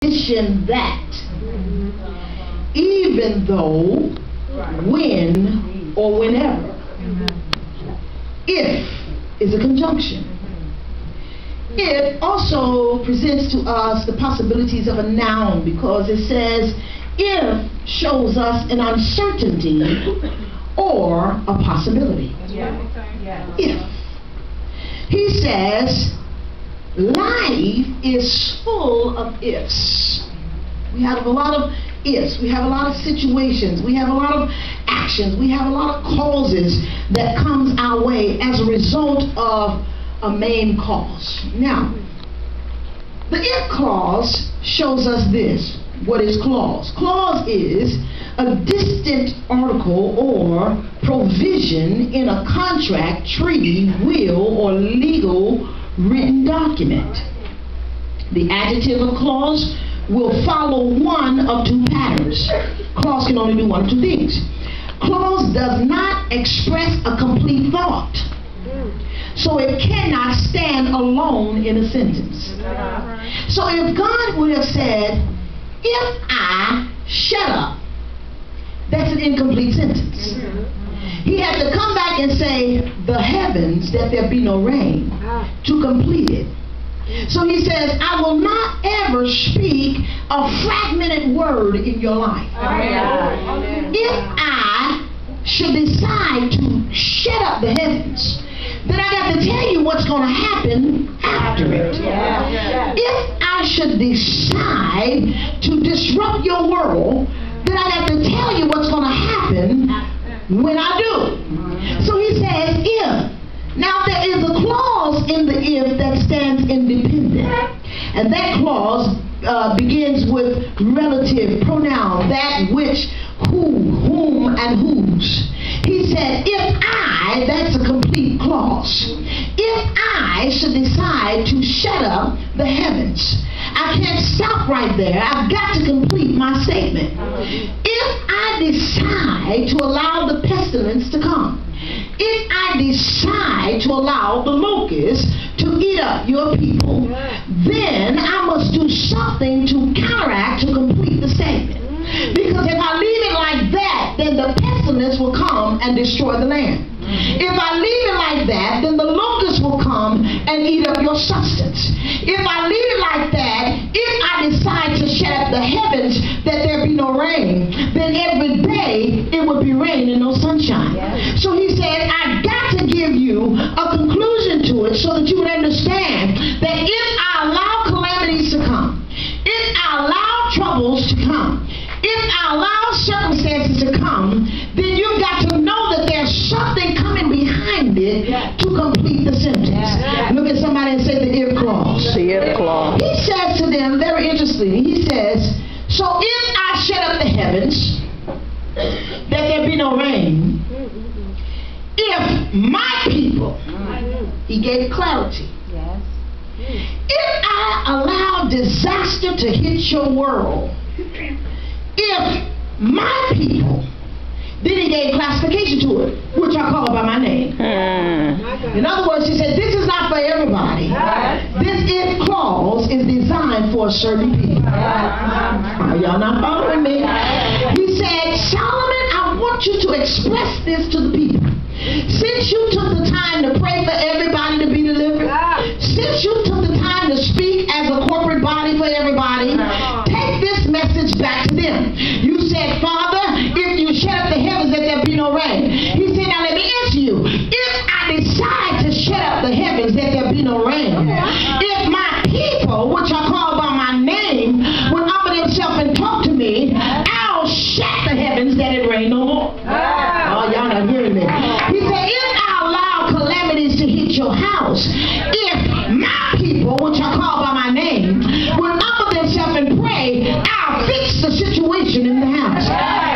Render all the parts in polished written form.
condition that, even though, when, or whenever. If is a conjunction. It also presents to us the possibilities of a noun, because it says if shows us an uncertainty or a possibility. If. He says life is full of ifs. We have a lot of ifs. We have a lot of situations. We have a lot of actions. We have a lot of causes that comes our way as a result of a main cause. Now, the if clause shows us this. What is clause? Clause is a distant article or provision in a contract, treaty, will, or legal written document. The adjective of clause will follow one of two patterns. Clause can only do one of two things. Clause does not express a complete thought, so it cannot stand alone in a sentence. So if God would have said, if I shut up, that's an incomplete sentence. He had to come back and say, the heavens, that there be no rain, to complete it. So he says, I will not ever speak a fragmented word in your life. If I should decide to shut up the heavens, then I got to tell you what's going to happen after it. If I should decide to disrupt your world, then I got to tell you what's going to happen when I do. So he says, if. Now there is a clause in the if that stands independent. And that clause begins with relative pronoun, that which, who, whom, and whose. He said, if I, that's a complete clause. If I should decide to shut up the heavens, I can't stop right there. I've got to complete my statement. If I decide to allow the pestilence to come, if I decide to allow the locusts to eat up your people, then I must do something to counteract, to complete the statement. Because if I leave it like that, then the pestilence will come and destroy the land. If I leave it like that, then the locusts will come and eat up your substance. If I leave it like that, if I decide to shut up the heavens that there be no rain, then every day it would be rain and no sunshine. So he said, I've got to give you a conclusion to it so that you would understand that if I allow calamities to come, if I allow troubles to come, if I allow circumstances to come, then you've got to know that there's something coming behind it to complete the sentence. Look at somebody and say the if clause. The if clause. He says to them, very interestingly, he says, so if I shut up the heavens, that there be no rain, if my people, he gave clarity, if I allow disaster to hit your world, if my people, then he gave classification to it, which I call by my name. In other words, he said, this is not for everybody. This if clause is designed for a certain people. Are y'all not following me? He said, Solomon, I want you to express this to the people. Since you took the time to pray for everybody to be delivered, since you took the time to speak as a corporate body for everybody, take this message back to them. You said, Father, if you shut up the heavens that there be no rain. He said, now let me answer you. If I decide to shut up the heavens that there be no rain, if my people, which I call by my name, will humble themselves and talk to me, I'll shut the heavens that it rain no more. Oh, y'all not hearing me. He said, if I allow calamities to hit your house, if my people, which I call by my name, will humble themselves and pray, I'll fix the situation in the house.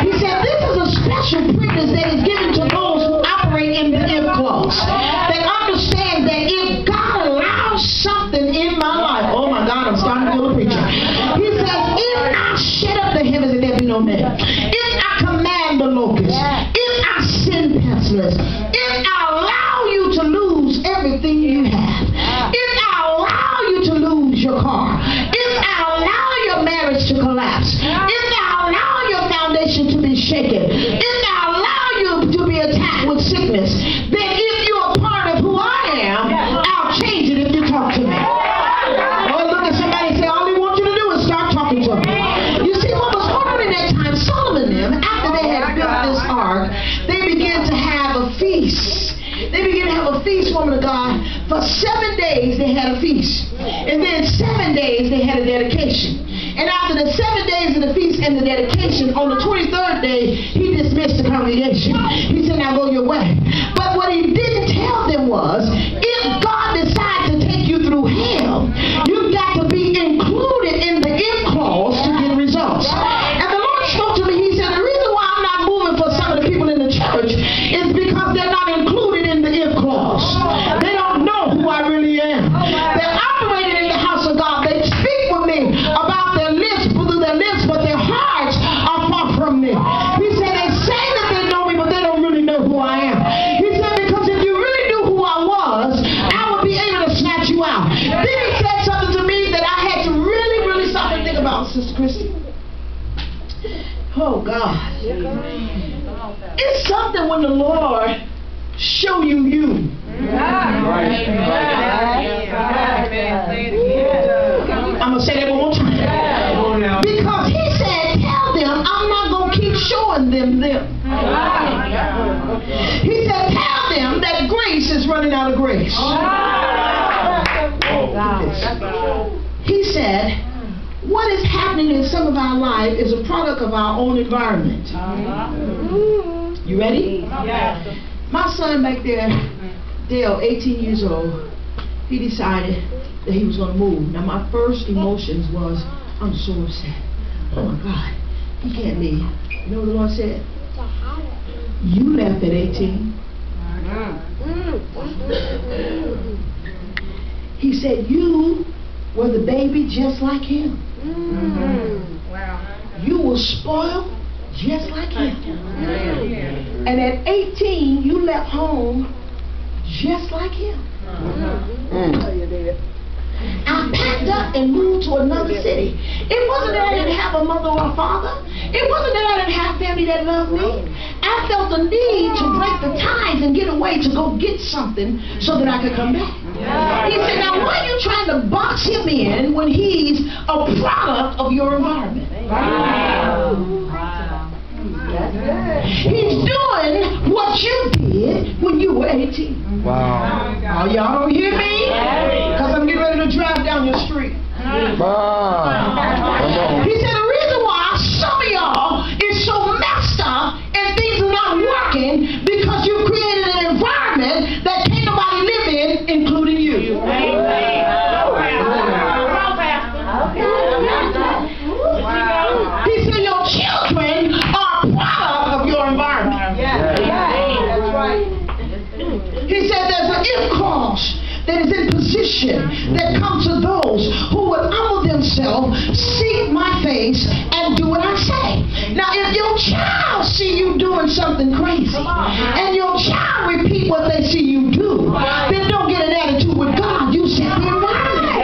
He said, this is a special privilege that is given to those who operate in the if clause. They understand that if God allows something in my life, oh my God, I'm starting to feel a preacher. He says, if I shut up the heavens and there be no man, if I command the locusts, if I send pestilence, if I allow you to lose everything you have, if I allow you to lose your car, if I allow your marriage 7 days they had a feast. And then 7 days they had a dedication. And after the 7 days of the feast and the dedication, on the 23rd day, he dismissed the congregation. He said, now go your way. But what he didn't tell them was, if God decides to take you through hell, you've got to be included in the if clause to get results. And the Lord spoke to me. He said, the reason why I'm not moving for some of the people in the church is because they're not included in the if clause. They don't know who I really am. They're operating in the house of God. They speak with me about their lips, but their hearts are far from me. He said, they say that they know me, but they don't really know who I am. He said, because if you really knew who I was, I would be able to snatch you out. Then he said something to me that I had to really stop and think about, Sister Christy. Oh, God. It's something when the Lord show you you. I'm going to say that one more time. Because he said, tell them I'm not going to keep showing them. He said, tell them that grace is running out of grace. He said, what is happening in some of our life is a product of our own environment. You ready? My son back there, Dale, 18 years old, he decided that he was going to move. Now my first emotions was, I'm so upset. Oh my God, he can't leave. You know what the Lord said? You left at 18. He said, you were the baby just like him. You were spoiled just like him. And at 18, you left home just like him. I packed up and moved to another city. It wasn't that I didn't have a mother or a father. It wasn't that I didn't have family that loved me. I felt the need to break the ties and get away to go get something so that I could come back. He said, now why are you trying to box him in when he's a product of your environment? He's doing what you did when you were 18. Wow. Oh, y'all don't hear me? Because I'm getting ready to drive down your street. He said the reason why some of y'all is so messed up and things are not working because you've created an environment that can't nobody live in, including you. He said your children are a product of your environment. That's right. He said there's an if clause that is in position that comes to those who would humble themselves, seek my face, and do what I say. Now, if your child see you doing something crazy, and your child repeat what they see you do, then don't get an attitude with God. You set the environment.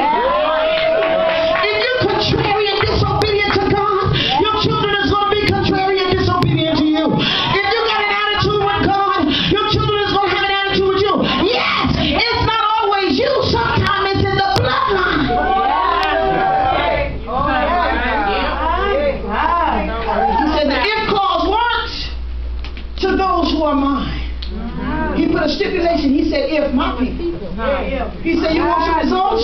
If you're contrary and disobedient to God, your children is going to be contrary and disobedient to you. If you got an attitude with God, your children is going to have an attitude with you. Yes, it's not always you. Sometimes it's in the bloodline. He said the if clause works to those who are mine. He put a stipulation. He said, if my people. He said, you want some results?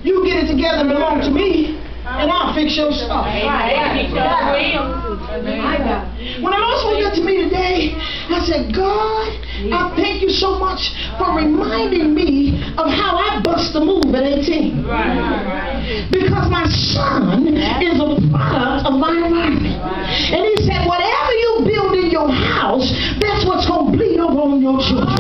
You get it together and belong to me, and I'll fix your stuff. When the Lord spoke that to me today, I said, God, I thank you so much for reminding me of how I bust the move at 18. Because my son is a product of my environment. And he said, whatever you build in your house, that's what's going to bleed over on your children.